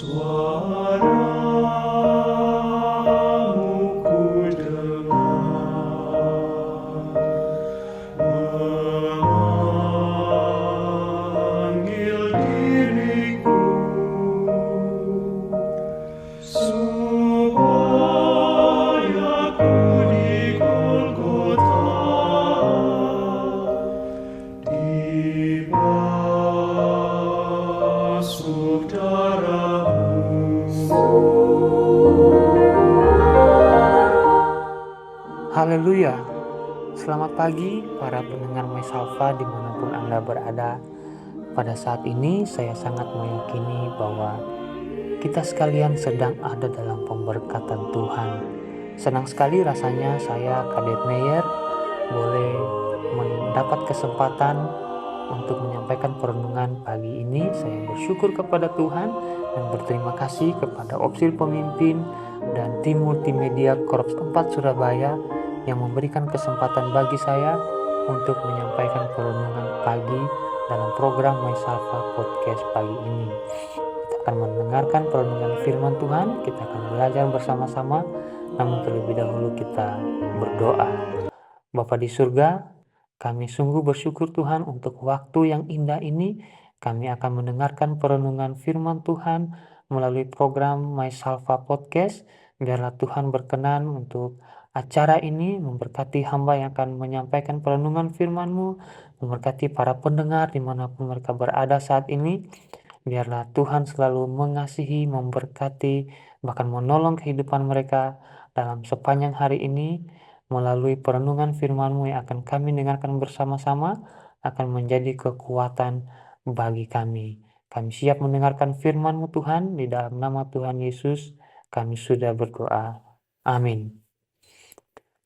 Suaramu ku dengar, memanggil diriku, supaya ku di Golgota dibasuh darah-Mu. Haleluya, selamat pagi para pendengar Mesalva dimanapun Anda berada. Pada saat ini saya sangat meyakini bahwa kita sekalian sedang ada dalam pemberkatan Tuhan. Senang sekali rasanya saya, Kadet Meyer, boleh mendapat kesempatan untuk menyampaikan perenungan pagi ini. Saya bersyukur kepada Tuhan dan berterima kasih kepada Opsil Pemimpin dan tim multimedia Korps 4 Surabaya yang memberikan kesempatan bagi saya untuk menyampaikan perenungan pagi dalam program Mesalva Podcast pagi ini. Kita akan mendengarkan perenungan firman Tuhan, kita akan belajar bersama-sama, namun terlebih dahulu kita berdoa. Bapa di surga, kami sungguh bersyukur Tuhan untuk waktu yang indah ini. Kami akan mendengarkan perenungan firman Tuhan melalui program Mesalva Podcast. Biarlah Tuhan berkenan untuk acara ini, memberkati hamba yang akan menyampaikan perenungan firman-Mu, memberkati para pendengar dimanapun mereka berada saat ini. Biarlah Tuhan selalu mengasihi, memberkati, bahkan menolong kehidupan mereka dalam sepanjang hari ini. Melalui perenungan firman-Mu yang akan kami dengarkan bersama-sama, akan menjadi kekuatan bagi kami. Kami siap mendengarkan firman-Mu Tuhan, di dalam nama Tuhan Yesus kami sudah berdoa. Amin.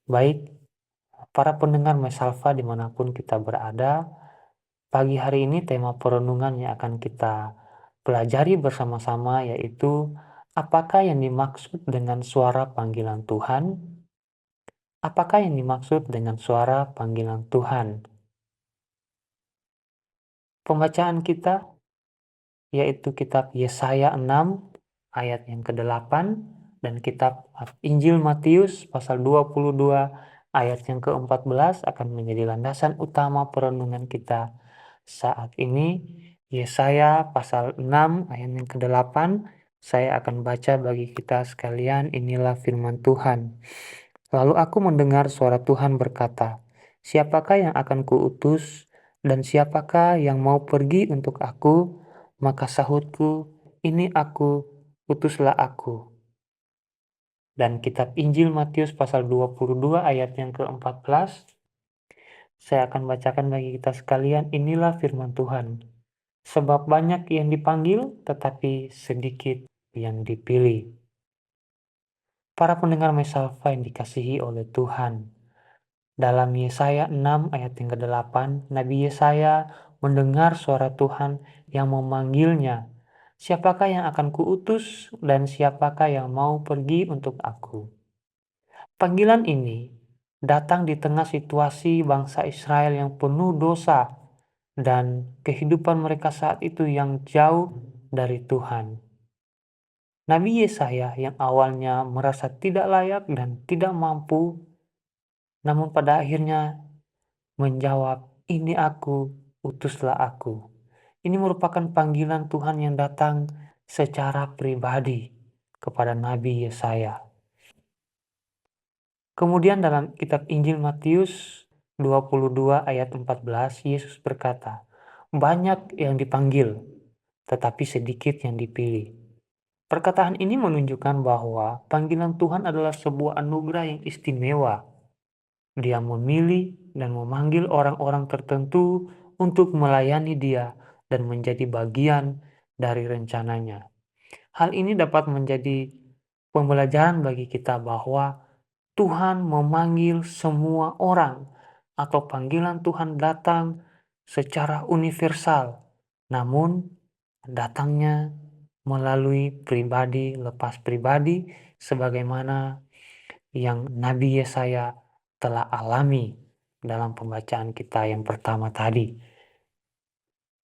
Baik, para pendengar Mesalva dimanapun kita berada, pagi hari ini tema perenungan yang akan kita pelajari bersama-sama yaitu apakah yang dimaksud dengan suara panggilan Tuhan? Apakah yang dimaksud dengan suara panggilan Tuhan? Pembacaan kita yaitu kitab Yesaya 6 ayat yang ke-8 dan kitab Injil Matius pasal 22 ayat yang ke-14 akan menjadi landasan utama perenungan kita saat ini. Yesaya pasal 6 ayat yang ke-8 saya akan baca bagi kita sekalian. Inilah firman Tuhan. Lalu aku mendengar suara Tuhan berkata, "Siapakah yang akan kuutus dan siapakah yang mau pergi untuk aku?" Maka sahutku, "Ini aku, utuslah aku." Dan kitab Injil Matius pasal 22 ayat yang ke-14, saya akan bacakan bagi kita sekalian. Inilah firman Tuhan. Sebab banyak yang dipanggil, tetapi sedikit yang dipilih. Para pendengar Mesalva yang dikasihi oleh Tuhan, dalam Yesaya 6 ayat yang ke-8, Nabi Yesaya mendengar suara Tuhan yang memanggilnya, "Siapakah yang akan kuutus dan siapakah yang mau pergi untuk aku?" Panggilan ini datang di tengah situasi bangsa Israel yang penuh dosa dan kehidupan mereka saat itu yang jauh dari Tuhan. Nabi Yesaya yang awalnya merasa tidak layak dan tidak mampu, namun pada akhirnya menjawab, "Ini aku, utuslah aku." Ini merupakan panggilan Tuhan yang datang secara pribadi kepada Nabi Yesaya. Kemudian dalam kitab Injil Matius 22 ayat 14, Yesus berkata, "Banyak yang dipanggil, tetapi sedikit yang dipilih." Perkataan ini menunjukkan bahwa panggilan Tuhan adalah sebuah anugerah yang istimewa. Dia memilih dan memanggil orang-orang tertentu untuk melayani Dia dan menjadi bagian dari rencananya. Hal ini dapat menjadi pembelajaran bagi kita bahwa Tuhan memanggil semua orang, atau panggilan Tuhan datang secara universal, namun datangnya melalui pribadi lepas pribadi sebagaimana yang Nabi Yesaya telah alami dalam pembacaan kita yang pertama tadi.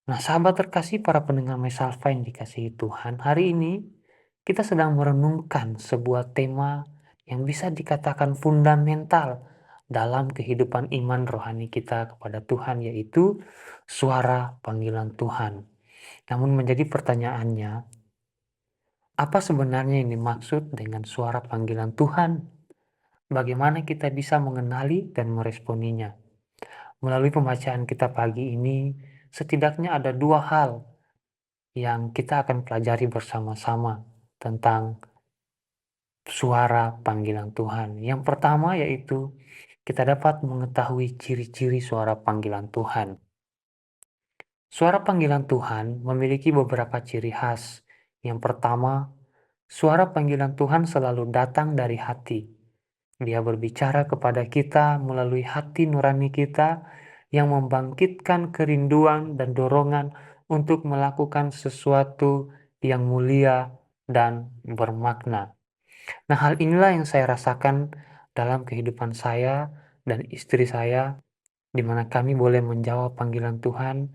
Nah, sahabat terkasih, para pendengar Mesalva yang dikasihi Tuhan, hari ini kita sedang merenungkan sebuah tema yang bisa dikatakan fundamental dalam kehidupan iman rohani kita kepada Tuhan, yaitu suara panggilan Tuhan. Namun menjadi pertanyaannya, apa sebenarnya yang dimaksud dengan suara panggilan Tuhan? Bagaimana kita bisa mengenali dan meresponinya? Melalui pembacaan kita pagi ini, setidaknya ada dua hal yang kita akan pelajari bersama-sama tentang suara panggilan Tuhan. Yang pertama yaitu kita dapat mengetahui ciri-ciri suara panggilan Tuhan. Suara panggilan Tuhan memiliki beberapa ciri khas. Yang pertama, suara panggilan Tuhan selalu datang dari hati. Dia berbicara kepada kita melalui hati nurani kita yang membangkitkan kerinduan dan dorongan untuk melakukan sesuatu yang mulia dan bermakna. Nah, hal inilah yang saya rasakan dalam kehidupan saya dan istri saya, di mana kami boleh menjawab panggilan Tuhan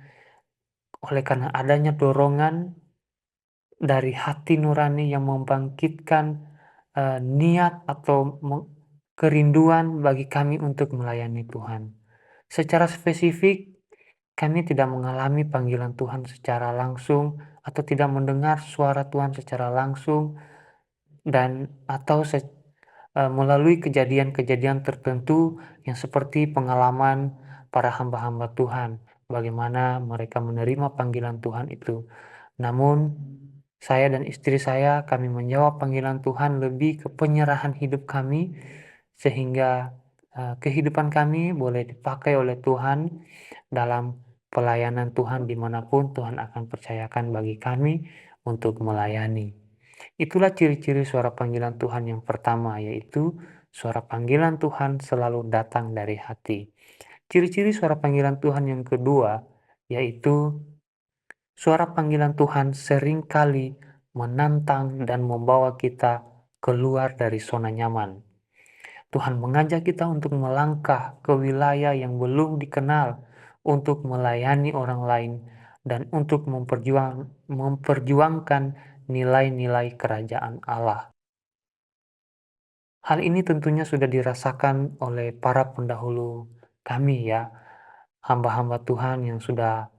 oleh karena adanya dorongan dari hati nurani yang membangkitkan niat atau kerinduan bagi kami untuk melayani Tuhan. Secara spesifik, kami tidak mengalami panggilan Tuhan secara langsung atau tidak mendengar suara Tuhan secara langsung dan atau melalui kejadian-kejadian tertentu yang seperti pengalaman para hamba-hamba Tuhan, bagaimana mereka menerima panggilan Tuhan itu. Namun, saya dan istri saya, kami menjawab panggilan Tuhan lebih ke penyerahan hidup kami, sehingga kehidupan kami boleh dipakai oleh Tuhan dalam pelayanan Tuhan dimanapun Tuhan akan percayakan bagi kami untuk melayani. Itulah ciri-ciri suara panggilan Tuhan yang pertama, yaitu suara panggilan Tuhan selalu datang dari hati. Ciri-ciri suara panggilan Tuhan yang kedua, yaitu suara panggilan Tuhan seringkali menantang dan membawa kita keluar dari zona nyaman. Tuhan mengajak kita untuk melangkah ke wilayah yang belum dikenal, untuk melayani orang lain, dan untuk memperjuangkan nilai-nilai kerajaan Allah. Hal ini tentunya sudah dirasakan oleh para pendahulu kami ya, hamba-hamba Tuhan yang sudah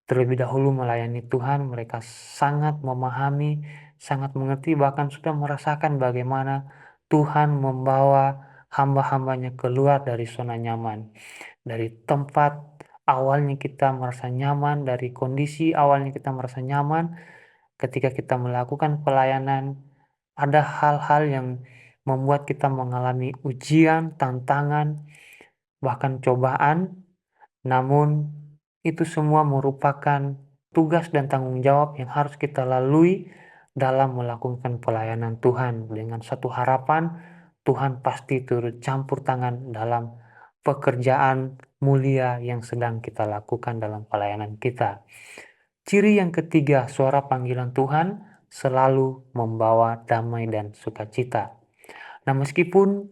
terlebih dahulu melayani Tuhan, mereka sangat memahami, sangat mengerti, bahkan sudah merasakan bagaimana Tuhan membawa hamba-hambanya keluar dari zona nyaman. Dari tempat awalnya kita merasa nyaman, dari kondisi awalnya kita merasa nyaman, ketika kita melakukan pelayanan, ada hal-hal yang membuat kita mengalami ujian, tantangan, bahkan cobaan, namun itu semua merupakan tugas dan tanggung jawab yang harus kita lalui dalam melakukan pelayanan Tuhan dengan satu harapan Tuhan pasti turut campur tangan dalam pekerjaan mulia yang sedang kita lakukan dalam pelayanan kita. Ciri yang ketiga, suara panggilan Tuhan selalu membawa damai dan sukacita. Nah, meskipun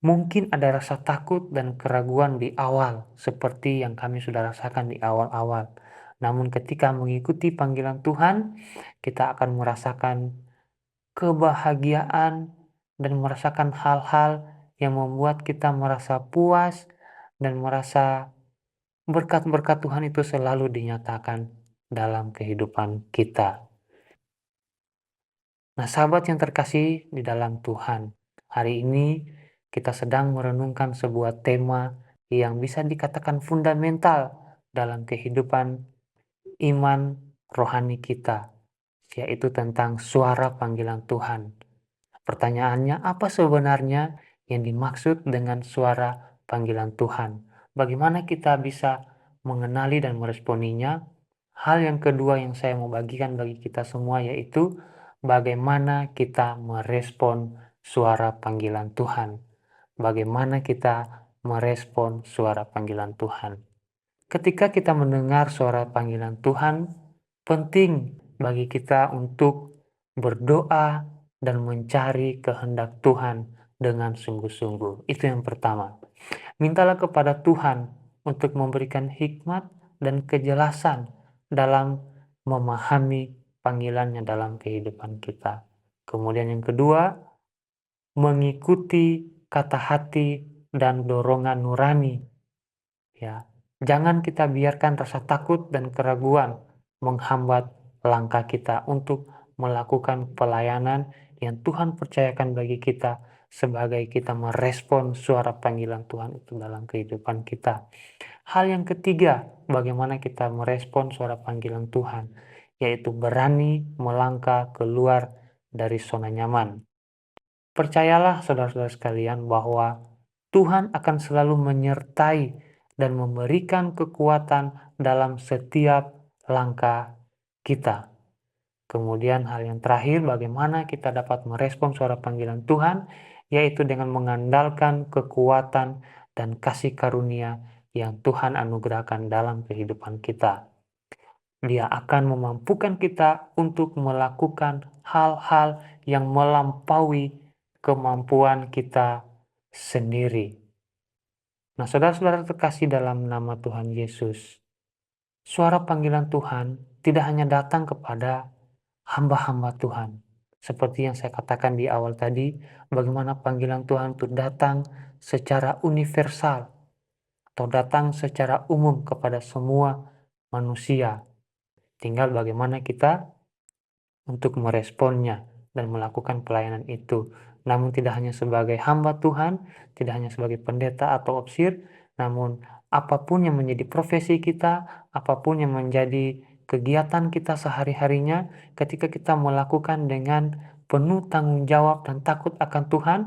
mungkin ada rasa takut dan keraguan di awal, seperti yang kami sudah rasakan di awal-awal. Namun ketika mengikuti panggilan Tuhan, kita akan merasakan kebahagiaan dan merasakan hal-hal yang membuat kita merasa puas dan merasa berkat-berkat Tuhan itu selalu dinyatakan dalam kehidupan kita. Nah, sahabat yang terkasih di dalam Tuhan, hari ini kita sedang merenungkan sebuah tema yang bisa dikatakan fundamental dalam kehidupan iman rohani kita, yaitu tentang suara panggilan Tuhan. Pertanyaannya, apa sebenarnya yang dimaksud dengan suara panggilan Tuhan? Bagaimana kita bisa mengenali dan meresponinya? Hal yang kedua yang saya mau bagikan bagi kita semua yaitu bagaimana kita merespon suara panggilan Tuhan. Bagaimana kita merespon suara panggilan Tuhan. Ketika kita mendengar suara panggilan Tuhan, penting bagi kita untuk berdoa dan mencari kehendak Tuhan dengan sungguh-sungguh. Itu yang pertama. Mintalah kepada Tuhan untuk memberikan hikmat dan kejelasan dalam memahami panggilannya dalam kehidupan kita. Kemudian yang kedua, mengikuti kata hati dan dorongan nurani. Ya, jangan kita biarkan rasa takut dan keraguan menghambat langkah kita untuk melakukan pelayanan yang Tuhan percayakan bagi kita sebagai kita merespon suara panggilan Tuhan itu dalam kehidupan kita. Hal yang ketiga, bagaimana kita merespon suara panggilan Tuhan, yaitu berani melangkah keluar dari zona nyaman. Percayalah saudara-saudara sekalian bahwa Tuhan akan selalu menyertai dan memberikan kekuatan dalam setiap langkah kita. Kemudian hal yang terakhir, bagaimana kita dapat merespon suara panggilan Tuhan, yaitu dengan mengandalkan kekuatan dan kasih karunia yang Tuhan anugerahkan dalam kehidupan kita. Dia akan memampukan kita untuk melakukan hal-hal yang melampaui kemampuan kita sendiri. Nah, saudara-saudara terkasih dalam nama Tuhan Yesus, suara panggilan Tuhan tidak hanya datang kepada hamba-hamba Tuhan. Seperti yang saya katakan di awal tadi, bagaimana panggilan Tuhan itu datang secara universal atau datang secara umum kepada semua manusia. Tinggal bagaimana kita untuk meresponnya dan melakukan pelayanan itu. Namun tidak hanya sebagai hamba Tuhan, tidak hanya sebagai pendeta atau opsir, namun apapun yang menjadi profesi kita, apapun yang menjadi kegiatan kita sehari-harinya, ketika kita melakukan dengan penuh tanggung jawab dan takut akan Tuhan,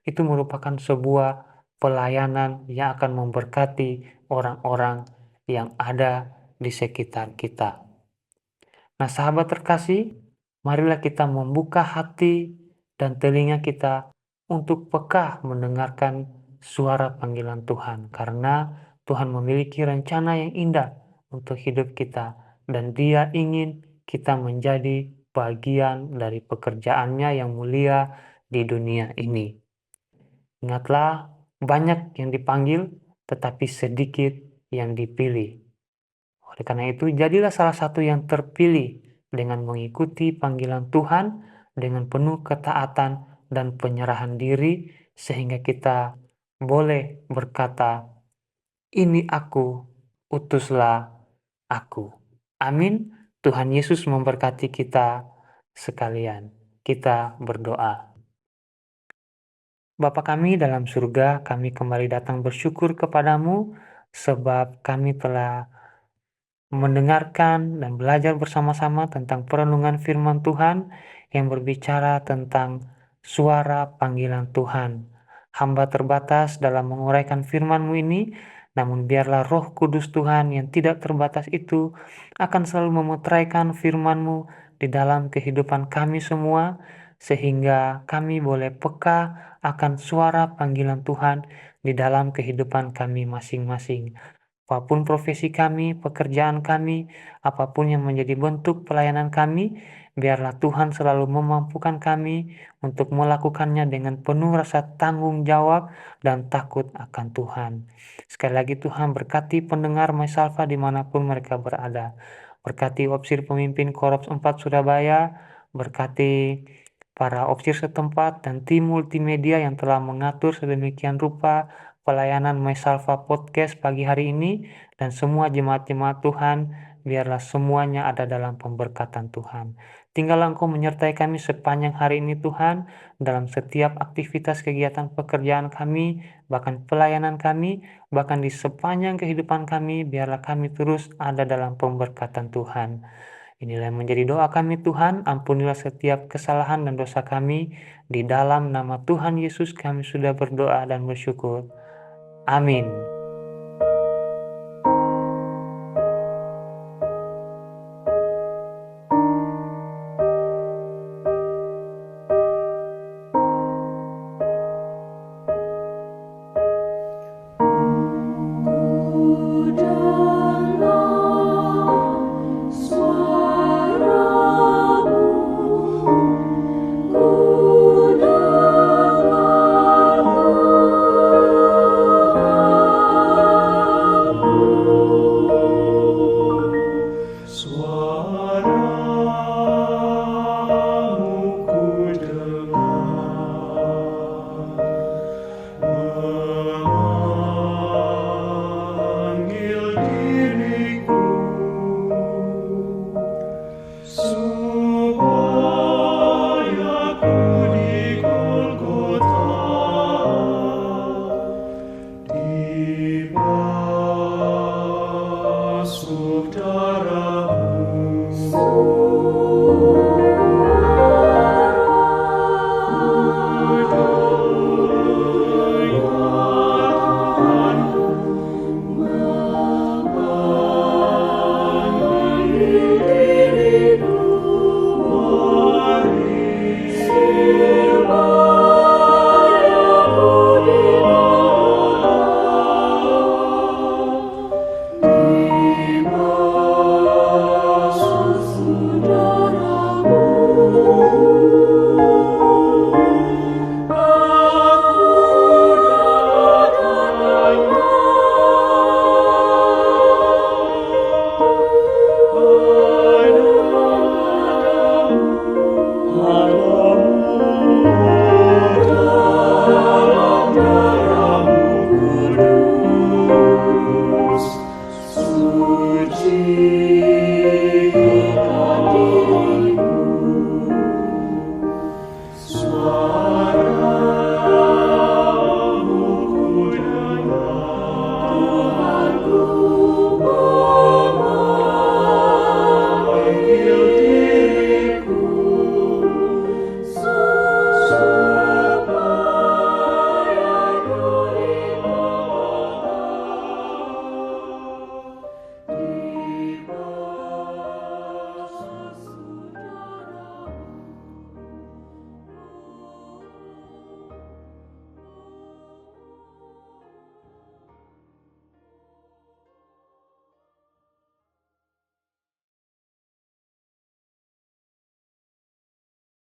itu merupakan sebuah pelayanan yang akan memberkati orang-orang yang ada di sekitar kita. Nah, sahabat terkasih, marilah kita membuka hati dan telinga kita untuk peka mendengarkan suara panggilan Tuhan, karena Tuhan memiliki rencana yang indah untuk hidup kita, dan Dia ingin kita menjadi bagian dari pekerjaannya yang mulia di dunia ini. Ingatlah, banyak yang dipanggil, tetapi sedikit yang dipilih. Oleh karena itu, jadilah salah satu yang terpilih dengan mengikuti panggilan Tuhan dengan penuh ketaatan dan penyerahan diri, sehingga kita boleh berkata, "Ini aku, utuslah aku." Amin. Tuhan Yesus memberkati kita sekalian. Kita berdoa. Bapa kami dalam surga, kami kembali datang bersyukur kepadamu sebab kami telah mendengarkan dan belajar bersama-sama tentang perenungan firman Tuhan yang berbicara tentang suara panggilan Tuhan. Hamba terbatas dalam menguraikan firman-Mu ini, namun biarlah Roh Kudus Tuhan yang tidak terbatas itu akan selalu memeteraikan firman-Mu di dalam kehidupan kami semua, sehingga kami boleh peka akan suara panggilan Tuhan di dalam kehidupan kami masing-masing. Apapun profesi kami, pekerjaan kami, apapun yang menjadi bentuk pelayanan kami, biarlah Tuhan selalu memampukan kami untuk melakukannya dengan penuh rasa tanggung jawab dan takut akan Tuhan. Sekali lagi Tuhan berkati pendengar Mysalva dimanapun mereka berada. Berkati opsir pemimpin Korps 4 Surabaya, berkati para opsir setempat dan tim multimedia yang telah mengatur sedemikian rupa pelayanan Mysalva Podcast pagi hari ini, dan semua jemaat-jemaat Tuhan, biarlah semuanya ada dalam pemberkatan Tuhan. Tinggal Engkau menyertai kami sepanjang hari ini Tuhan, dalam setiap aktivitas kegiatan pekerjaan kami, bahkan pelayanan kami, bahkan di sepanjang kehidupan kami, biarlah kami terus ada dalam pemberkatan Tuhan. Inilah yang menjadi doa kami Tuhan, ampunilah setiap kesalahan dan dosa kami, di dalam nama Tuhan Yesus kami sudah berdoa dan bersyukur. Amin.